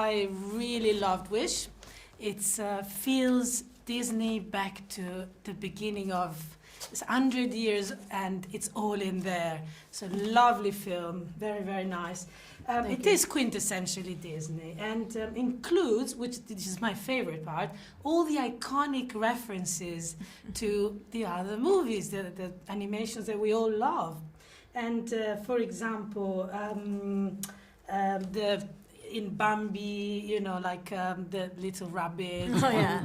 I really loved Wish. It feels Disney back to the beginning of it's 100 years and it's all in there. So lovely film, very, very nice. It is quintessentially Disney and includes, which this is my favorite part, all the iconic references to the other movies, the animations that we all love. And for example, in Bambi, you know, like the little rabbit. Oh, yeah.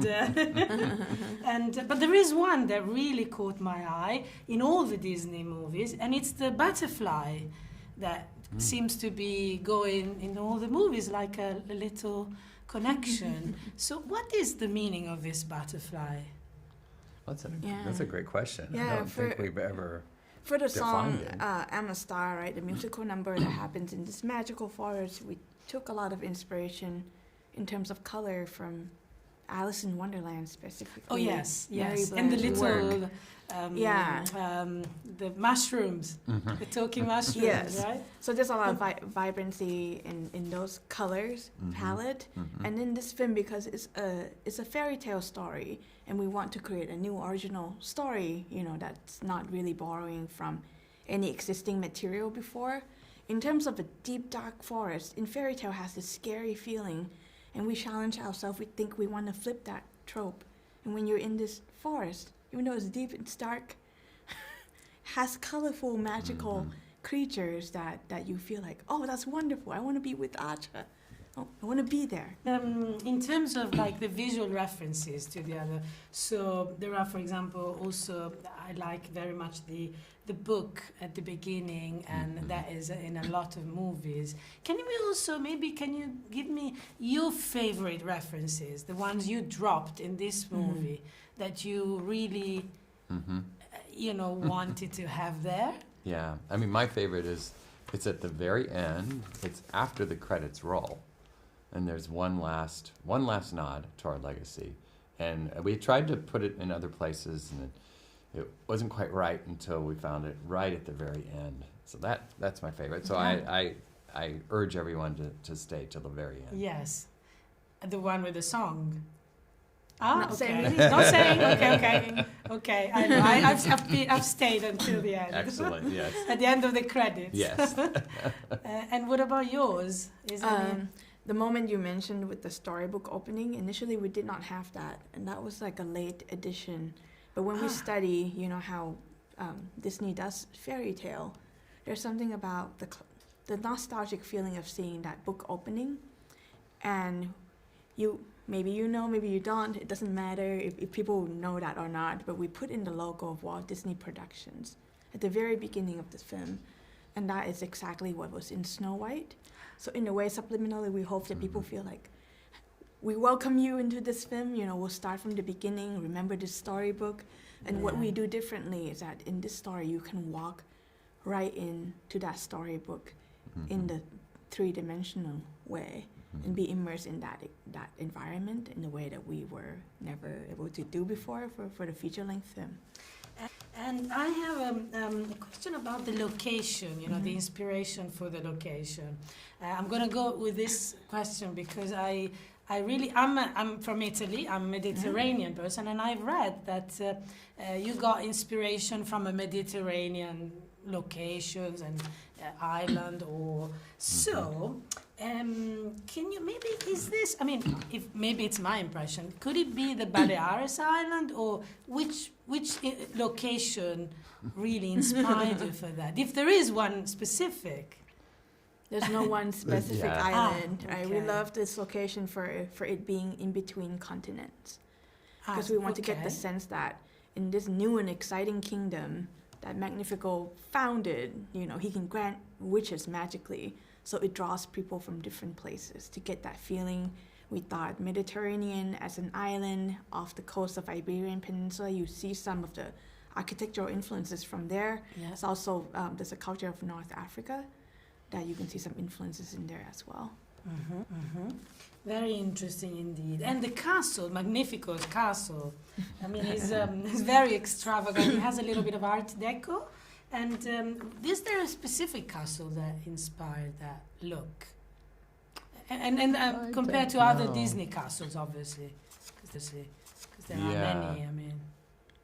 But there is one that really caught my eye in all the Disney movies, and it's the butterfly that seems to be going in all the movies like a little connection. So what is the meaning of this butterfly? That's a great question. Yeah, I don't think we've ever for the song it. I'm a Star, right, the musical number that happens in this magical forest, we took a lot of inspiration in terms of color from Alice in Wonderland specifically. Oh yes, Mary yes, and the Blair's little, work. the mushrooms, the talking mushrooms, Yes. right? So there's a lot of vibrancy in those colors palette, and in this film, because it's a fairy tale story, and we want to create a new original story, you know, that's not really borrowing from any existing material before. In terms of a deep, dark forest, in fairy tale has this scary feeling, and we challenge ourselves. We think we want to flip that trope. And when you're in this forest, even though it's deep, it's dark, has colorful, magical creatures that you feel like, oh, that's wonderful. I want to be with Acha. Oh, I want to be there. In terms of like the visual references to the other, so there are, for example, also I like very much the book at the beginning, and that is in a lot of movies. Can you give me your favorite references, the ones you dropped in this movie that you really, wanted to have there? Yeah, I mean, my favorite is, it's at the very end, it's after the credits roll, and there's one last nod to our legacy. And we tried to put it in other places, and it wasn't quite right until we found it right at the very end. So that's my favorite. So I urge everyone to stay till the very end. Yes, the one with the song. Not saying. Not saying. Okay. I know. I've stayed until the end. Excellent. Yes. At the end of the credits. Yes. And what about yours? The moment you mentioned with the storybook opening, initially we did not have that, and that was like a late addition. But when we study, you know, how Disney does fairy tale, there's something about the nostalgic feeling of seeing that book opening, and maybe you know, maybe you don't, it doesn't matter if people know that or not, but we put in the logo of Walt Disney Productions at the very beginning of the film, and that is exactly what was in Snow White. So in a way, subliminally, we hope that people feel like, we welcome you into this film, you know, we'll start from the beginning, remember this storybook, and what we do differently is that in this story, you can walk right into that storybook in the three-dimensional way and be immersed in that environment in a way that we were never able to do before for the feature-length film. And I have a question about the location, you know, the inspiration for the location. I'm going to go with this question because I'm from Italy, I'm a Mediterranean person, and I've read that you got inspiration from a Mediterranean locations and island or so. Can you if maybe it's my impression, could it be the Baleares Island, or which location really inspired you for that? If there is one specific. There's no one specific island. Okay. Right? We love this location for it being in between continents, because we want to get the sense that in this new and exciting kingdom that Magnifico founded, you know, he can grant wishes magically. So it draws people from different places to get that feeling. We thought Mediterranean as an island off the coast of Iberian Peninsula. You see some of the architectural influences from there. Yeah. It's also, there's a culture of North Africa that you can see some influences in there as well. Very interesting indeed. And the castle, Magnifico's castle, I mean, it's very extravagant. It has a little bit of Art Deco. And is there a specific castle that inspired that look? And compared to other Disney castles, obviously, because there are many. I mean,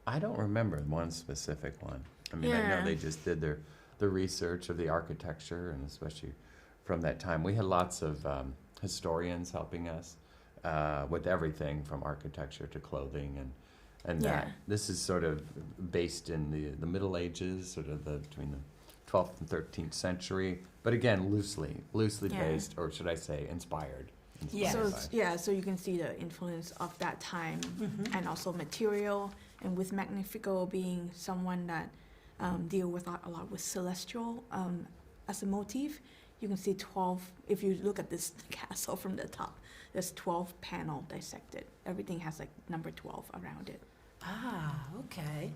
I don't remember one specific one. I mean, I know they just did the research of the architecture, and especially from that time, we had lots of historians helping us with everything from architecture to clothing and that. This is sort of based in the Middle Ages, sort of between the 12th and 13th century, but again, loosely based, or should I say, inspired. So you can see the influence of that time, and also material, and with Magnifico being someone that deal with a lot with celestial as a motif. You can see 12, if you look at this castle from the top, there's 12 panel dissected. Everything has like number 12 around it. Ah, okay.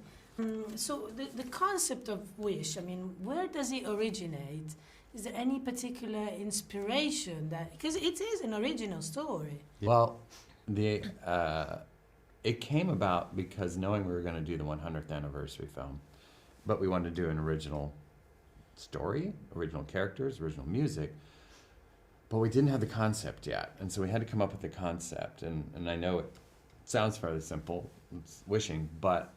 So the concept of wish, I mean, where does it originate? Is there any particular inspiration because it is an original story? Well, it came about because knowing we were going to do the 100th anniversary film, but we wanted to do an original story, original characters, original music, but we didn't have the concept yet. And so we had to come up with the concept. And I know it sounds fairly simple, it's wishing, but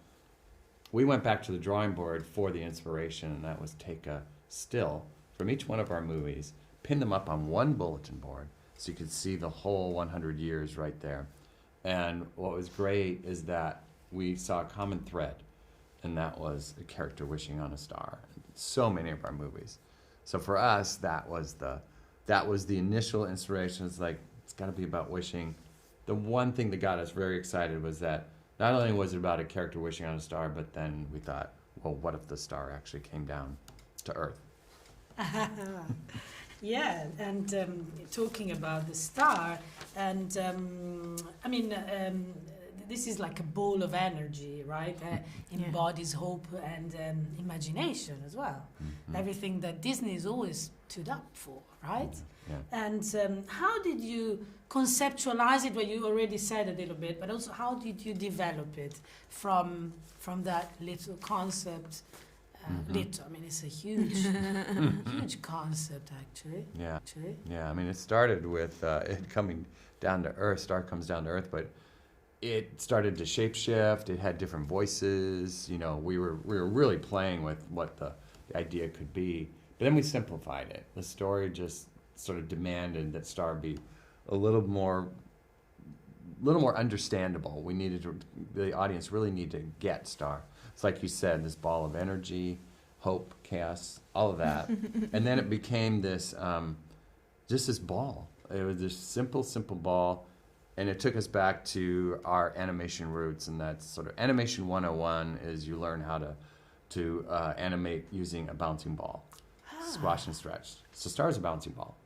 we went back to the drawing board for the inspiration, and that was take a still from each one of our movies, pin them up on one bulletin board so you could see the whole 100 years right there. And what was great is that we saw a common thread, and that was a character wishing on a star. So many of our movies. So for us, that was the initial inspiration. It's like, it's got to be about wishing. The one thing that got us very excited was that not only was it about a character wishing on a star, but then we thought, well, what if the star actually came down to Earth? Yeah, and talking about the star, and this is like a ball of energy, right? Embodies hope and imagination as well. Mm-hmm. Everything that Disney is always stood up for, right? Yeah. And how did you conceptualize it? Well, you already said a little bit, but also how did you develop it from that little concept? Little, I mean, it's a huge concept, actually. Yeah. Yeah, I mean, it started with it coming down to Earth. Star comes down to Earth, but it started to shapeshift. It had different voices. You know, we were really playing with what the idea could be. But then we simplified it. The story just sort of demanded that Star be a little more understandable. The audience really needed to get Star. It's like you said, this ball of energy, hope, chaos, all of that. And then it became this, just this ball. It was this simple ball. And it took us back to our animation roots. And that's sort of animation 101 is you learn how to animate using a bouncing ball. Squash and stretch. So Star's a bouncing ball.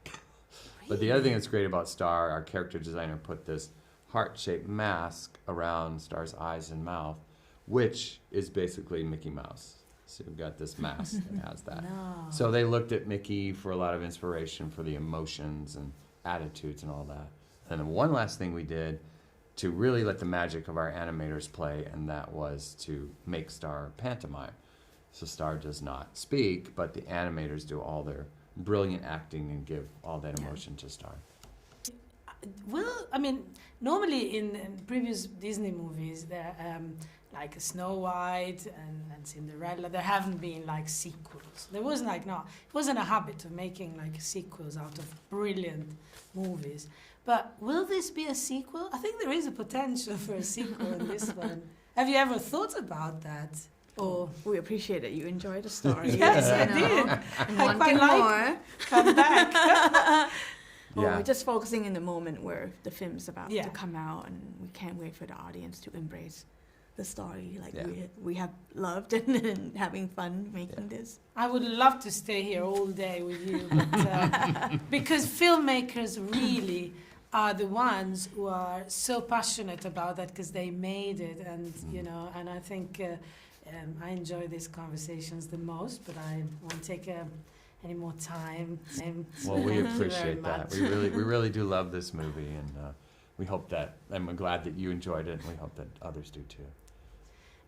But the other thing that's great about Star, our character designer put this heart-shaped mask around Star's eyes and mouth, which is basically Mickey Mouse. So we've got this mask that has that. No. So they looked at Mickey for a lot of inspiration for the emotions and attitudes and all that. And then one last thing we did to really let the magic of our animators play, and that was to make Star pantomime. So Star does not speak, but the animators do all their brilliant acting and give all that emotion to Star. Well, I mean, normally in previous Disney movies, there like Snow White and Cinderella, there haven't been like sequels. There wasn't it wasn't a habit of making like sequels out of brilliant movies. But will this be a sequel? I think there is a potential for a sequel in this one. Have you ever thought about that? Or we appreciate that you enjoyed the story. Yes, I did. And I wanting quite more. Come back. We're just focusing in the moment where the film's about to come out, and we can't wait for the audience to embrace the story like we have loved and having fun making this. I would love to stay here all day with you, but, because filmmakers really are the ones who are so passionate about that because they made it, and and I think I enjoy these conversations the most, but I won't take any more time. Well, we appreciate that. We really do love this movie, and we hope that, I'm glad that you enjoyed it, and we hope that others do too.